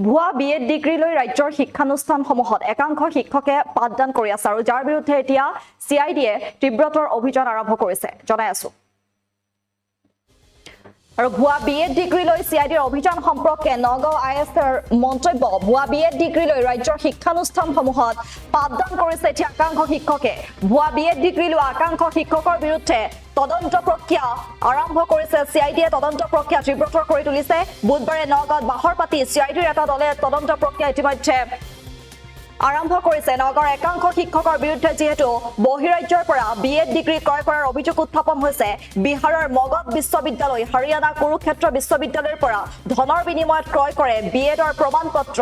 ভুৱা BEd degree লৈ ৰাজ্যৰ শিক্ষানুষ্ঠানসমূহত একাংশ শিক্ষকে পাঠদান কৰি আছে আৰু যাৰ বিৰুদ্ধে এতিয়া চিআইডিয়ে তীব্ৰতৰ অভিযান আৰম্ভ কৰিছে জনাই আছো আৰু ভুৱা বিএড ডিগ্ৰী লৈ চিআইডিৰ অভিযান সম্পৰ্কে নগাঁও আইএছৰ মন্তব্য ভুৱা বিএড ডিগ্ৰী লৈ ৰাজ্যৰ শিক্ষানুষ্ঠানসমূহত পাঠদান কৰিছে এতিয়া একাংশ শিক্ষকে ভুৱা বিএড ডিগ্ৰী লোৱা একাংশ শিক্ষকৰ বিৰুদ্ধে তদন্ত প্ৰক্ৰিয়া আৰম্ভ কৰিছে চিআইডিয়ে তদন্ত প্ৰক্ৰিয়া তীব্ৰতৰ কৰি তুলিছে বুধবাৰে নগাঁৱত বাহৰ পাতি চিআইডিৰ এটা দলে তদন্ত প্ৰক্ৰিয়া ইতিমধ্যে আৰম্ভ কৰিছে নগাঁৱৰ একাংশ শিক্ষকৰ বিৰুদ্ধে যেহেতু বহিৰাজ্যৰ পৰা বিএড ডিগ্ৰী ক্ৰয় কৰাৰ অভিযোগ উত্থাপন হৈছে বিহাৰৰ মগধ বিশ্ববিদ্যালয় হাৰিয়ানা কুৰুক্ষেত্ৰ বিশ্ববিদ্যালয়ৰ পৰা ধনৰ বিনিময়ত ক্ৰয় কৰে বিএডৰ প্ৰমাণপত্ৰ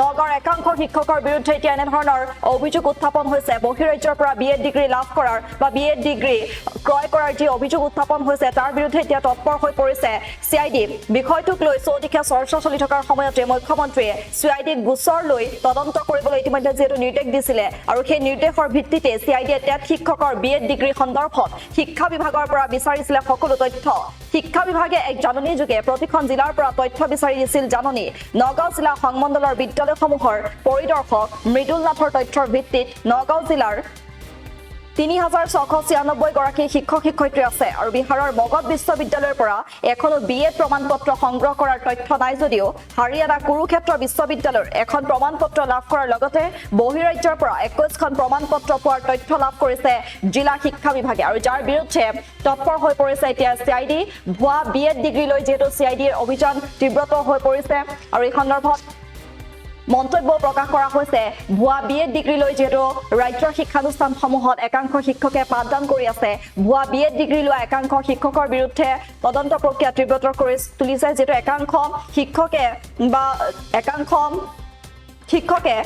নগাঁৱৰ একাংশ শিক্ষকৰ বিৰুদ্ধে এতিয়া এনেধৰণৰ অভিযোগ উত্থাপন হৈছে বহিৰাজ্যৰ পৰা বিএড ডিগ্ৰী লাভ কৰাৰ বা বিএড ডিগ্ৰী ক্ৰয় কৰাৰ যি অভিযোগ উত্থাপন হৈছে তাৰ বিৰুদ্ধে এতিয়া তৎপৰ হৈ পৰিছে চিআইডি বিষয়টোক লৈ চৌদিশে চৰ্চা চলি থকাৰ সময়তে মুখ্যমন্ত্ৰীয়ে চিআইডিক গোচৰ লৈ তদন্ত কৰিবলৈ যেহেতু নিৰ্দেশ দিছিলে আৰু সেই নিৰ্দেশৰ ভিত্তিতে চিআইডিয়ে টেট শিক্ষকৰ বিএড ডিগ্ৰী সন্দৰ্ভত শিক্ষা বিভাগৰ পৰা বিচাৰিছিলে সকলো তথ্য শিক্ষা বিভাগে এক জাননী যোগে প্ৰতিখন জিলাৰ পৰা তথ্য বিচাৰি দিছিল জাননী নগাঁও জিলা সংমণ্ডলৰ বিদ্যালয়সমূহৰ পৰিদৰ্শক মৃদুল নাথৰ তথ্যৰ ভিত্তিত নগাঁও জিলাৰ ৩,৬৯৬ গৰাকী শিক্ষক শিক্ষয়িত্ৰী আছে আৰু বিহাৰৰ মগধ বিশ্ববিদ্যালয়ৰ পৰা এখনো বিএড প্ৰমাণপত্ৰ সংগ্ৰহ কৰাৰ তথ্য নাই যদিও হাৰিয়ানা কুৰুক্ষেত্ৰ বিশ্ববিদ্যালয়ৰ এখন প্ৰমাণপত্ৰ লাভ কৰাৰ লগতে বহিৰাজ্যৰ পৰা ২১খন প্ৰমাণপত্ৰ পোৱাৰ তথ্য লাভ কৰিছে জিলা শিক্ষা বিভাগে আৰু যাৰ বিৰুদ্ধে তৎপৰ হৈ পৰিছে এতিয়া চিআইডি ভুৱা বিএড ডিগ্ৰী লৈ যেহেতু চিআইডিৰ অভিযান তীব্ৰতৰ হৈ পৰিছে আৰু এই সন্দৰ্ভত মন্তব্য প্ৰকাশ কৰা হৈছে ভুৱা বিএড ডিগ্ৰী লৈ যেহেতু ৰাজ্যৰ শিক্ষানুষ্ঠানসমূহত একাংশ শিক্ষকে পাঠদান কৰি আছে ভুৱা বিএড ডিগ্ৰী লোৱা একাংশ শিক্ষকৰ বিৰুদ্ধে তদন্ত প্ৰক্ৰিয়া তীব্ৰতৰ কৰি তুলিছে যেহেতু একাংশ শিক্ষকে বা একাংশ শিক্ষকে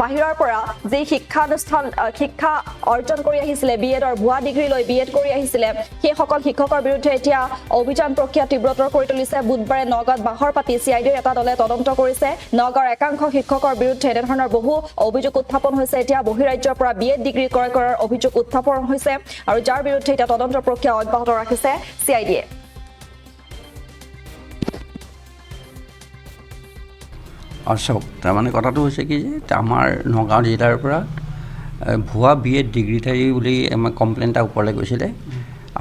বাহিৰৰ পৰা যি শিক্ষা অৰ্জন কৰি আহিছিলে বিএডৰ ভুৱা ডিগ্ৰী লৈ বিএড কৰি আহিছিলে সেই সকল শিক্ষকৰ বিৰুদ্ধে এতিয়া অভিযান প্ৰক্ৰিয়া তীব্ৰতৰ কৰি তুলিছে বুধবাৰে নগাঁৱত বাহৰ পাতি চিআইডিৰ এটা দলে তদন্ত কৰিছে নগাঁৱৰ একাংশ শিক্ষকৰ বিৰুদ্ধে এনেধৰণৰ বহু অভিযোগ উত্থাপন হৈছে এতিয়া বহিৰাজ্যৰ পৰা বিএড ডিগ্ৰী ক্ৰয় কৰাৰ অভিযোগ উত্থাপন হৈছে আৰু যাৰ বিৰুদ্ধে এতিয়া তদন্ত প্ৰক্ৰিয়া অব্যাহত ৰাখিছে চিআইডিয়ে চাওক তাৰমানে কথাটো হৈছে কি যে আমাৰ নগাঁও জিলাৰ পৰা ভুৱা বিএড ডিগ্ৰীধাৰী বুলি আমাৰ কমপ্লেইন এটা ওপৰলৈ গৈছিলে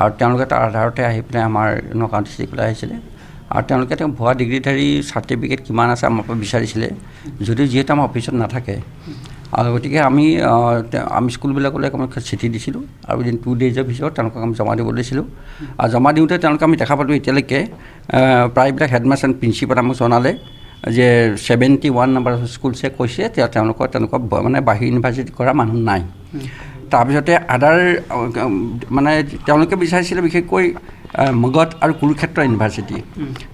আৰু তেওঁলোকে তাৰ আধাৰতে আহি পেলাই আমাৰ নগাঁও ডিষ্ট্ৰিক্টলৈ আহিছিলে আৰু তেওঁলোকে তেওঁ ভুৱা ডিগ্ৰীধাৰী চাৰ্টিফিকেট কিমান আছে আমাৰ পৰা বিচাৰিছিলে যদিও যিহেতু আমাৰ অফিচত নাথাকে আৰু গতিকে আমি স্কুলবিলাকলৈ আমি চিঠি দিছিলোঁ আৰু উইদিন 2 ডেইজৰ ভিতৰত তেওঁলোকক আমি জমা দিব দিছিলোঁ আৰু জমা দিওঁতে তেওঁলোকে আমি দেখা পালোঁ এতিয়ালৈকে প্ৰায়বিলাক হেডমাষ্টাৰ এণ্ড প্ৰিন্সিপাল আমাক জনালে যে 71 নম্বৰ স্কুলছে কৈছে তেওঁলোকৰ মানে বাহিৰ ইউনিভাৰ্চিটি কৰা মানুহ নাই তাৰপিছতে আদাৰ মানে তেওঁলোকে বিচাৰিছিলে বিশেষকৈ মগধ আৰু কুৰুক্ষেত্ৰ ইউনিভাৰ্চিটি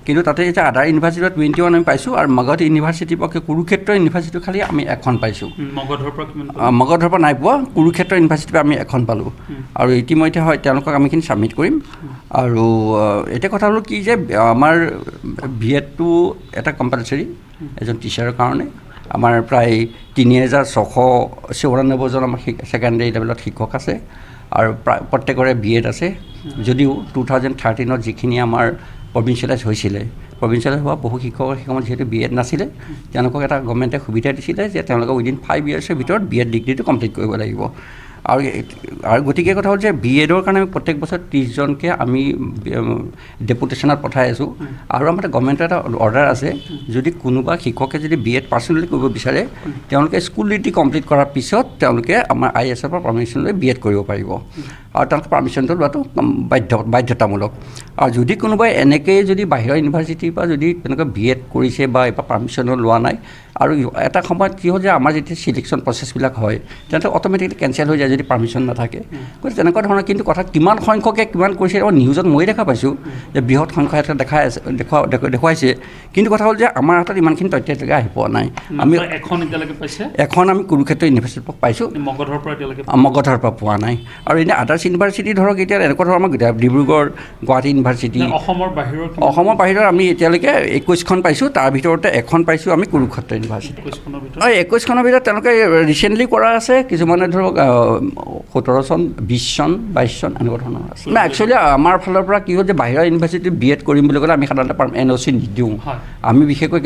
কিন্তু তাতে এতিয়া আদাৰ ইউনিভাৰ্চিটিত 21 আমি পাইছোঁ আৰু মগধ ইউনিভাৰ্চিটিৰ পক্ষে কুৰুক্ষেত্ৰ ইউনিভাৰ্চিটি খালি আমি এখন পাইছোঁ মগধৰ পৰা নাই পোৱা কুৰুক্ষেত্ৰ ইউনিভাৰ্চিটিৰ পৰা আমি এখন পালোঁ আৰু ইতিমধ্যে হয় তেওঁলোকক আমি এইখিনি ছাবমিট কৰিম আৰু এতিয়া কথা হ'ল কি যে আমাৰ বিএডটো এটা কম্পালচৰি এজন টিচাৰৰ কাৰণে আমাৰ প্ৰায় ৩,৬৯৪জন আমাৰ ছেকেণ্ডেৰী লেভেলত শিক্ষক আছে আৰু প্ৰত্যেকৰে বিএড আছে যদিও 2013ত যিখিনি আমাৰ প্ৰভিঞ্চিয়েলাইজ হৈছিলে প্ৰভিঞ্চিয়েলাইজ হোৱা বহু শিক্ষকৰ সময়ত যিহেতু বিএড নাছিলে তেওঁলোকক এটা গভৰ্ণমেণ্টে সুবিধা দিছিলে যে তেওঁলোকে উইদিন 5 ইয়াৰ্ছৰ ভিতৰত বিএড ডিগ্ৰীটো কমপ্লিট কৰিব লাগিব আৰু গতিকে কথা হ'ল যে বিএডৰ কাৰণে আমি প্ৰত্যেক বছৰ 30জনকৈ আমি ডেপুটেশ্যনত পঠাই আছোঁ আৰু আমাৰ গভৰ্ণমেণ্টৰ এটা অৰ্ডাৰ আছে যদি কোনোবা শিক্ষকে যদি বিএড পাৰ্চনেলি কৰিব বিচাৰে তেওঁলোকে স্কুল ডিগ্ৰী কমপ্লিট কৰাৰ পিছত তেওঁলোকে আমাৰ IASৰ পৰা পাৰ্মিশ্যন লৈ বিএড কৰিব পাৰিব আৰু তেওঁলোকে পাৰ্মিশ্যনটো লোৱাটো বাধ্যতামূলক আৰু যদি কোনোবাই এনেকৈয়ে যদি বাহিৰৰ ইউনিভাৰ্চিটিৰ পৰা যদি তেনেকৈ বিএড কৰিছে বা এইবাৰ পাৰ্মিশ্যনো লোৱা নাই আৰু এটা সময়ত কি হ'ল যে আমাৰ যেতিয়া ছিলেকশ্যন প্ৰচেছবিলাক হয় তেন্তে অট'মেটিকলি কেঞ্চেল হৈ যায় যদি পাৰ্মিশ্যন নাথাকে গতিকে তেনেকুৱা ধৰণৰ কিন্তু কথা কিমান সংখ্যকে কিমান কৰিছে নিউজত মই দেখা পাইছোঁ যে বৃহৎ সংখ্যা এটা দেখুৱাইছে কিন্তু কথা হ'ল যে আমাৰ হাতত ইমানখিনি তথ্য এতিয়ালৈকে আহি পোৱা নাই আমি এখন আমি কুৰুক্ষেত্ৰ ইউনিভাৰ্চিটিৰ পৰা পাইছোঁ মগধৰ পৰা পোৱা নাই আৰু এনে আদাৰ্ছ ইউনিভাৰ্চিটি ধৰক এতিয়া এনেকুৱা ধৰণৰ আমাৰ ডিব্ৰুগড় গুৱাহাটী ইউনিভাৰ্চিটি অসমৰ বাহিৰৰ আমি এতিয়ালৈকে 21খন পাইছোঁ তাৰ ভিতৰতে এখন পাইছোঁ আমি কুৰুক্ষেত্ৰ ইউনিভাৰ্চিটি ইউনিভাৰ্চিটি 21খনৰ ভিতৰত তেওঁলোকে ৰিচেণ্টলি কৰা আছে কিছুমানে ধৰক 17 চন 20 চন 22 চন এনেকুৱা ধৰণৰ আছে না একচুৱেলি আমাৰ ফালৰ পৰা কি হ'ল যে বাহিৰৰ ইউনিভাৰ্চিটিত BEd কৰিম বুলি ক'লে আমি সাধাৰণতে NOC নিদিওঁ আমি বিশেষকৈ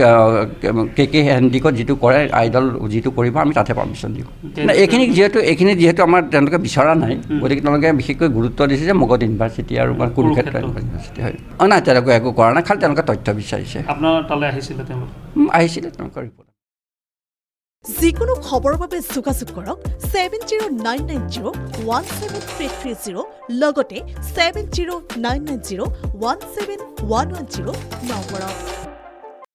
KK হেণ্ডিকত যিটো কৰে আইডল যিটো কৰিব আমি তাতে পাৰ্মিশ্যন দিওঁ এইখিনি যিহেতু আমাৰ তেওঁলোকে বিচৰা নাই গতিকে তেওঁলোকে বিশেষকৈ গুৰুত্ব দিছে যে মগধ ইউনিভাৰ্চিটি আৰু কুৰুক্ষেত্ৰ ইউনিভাৰ্চিটি হয় নাই তেওঁলোকে একো কৰা নাই খালি তেওঁলোকে তথ্য বিচাৰিছে আপোনাৰ তালৈ আহিছিলে তেওঁলোক আহিছিলে তেওঁলোকৰ ৰিপৰ্ট যিকোনো খবৰৰ বাবে যোগাযোগ কৰক 7099017330 লগতে 7099017110 নম্বৰত।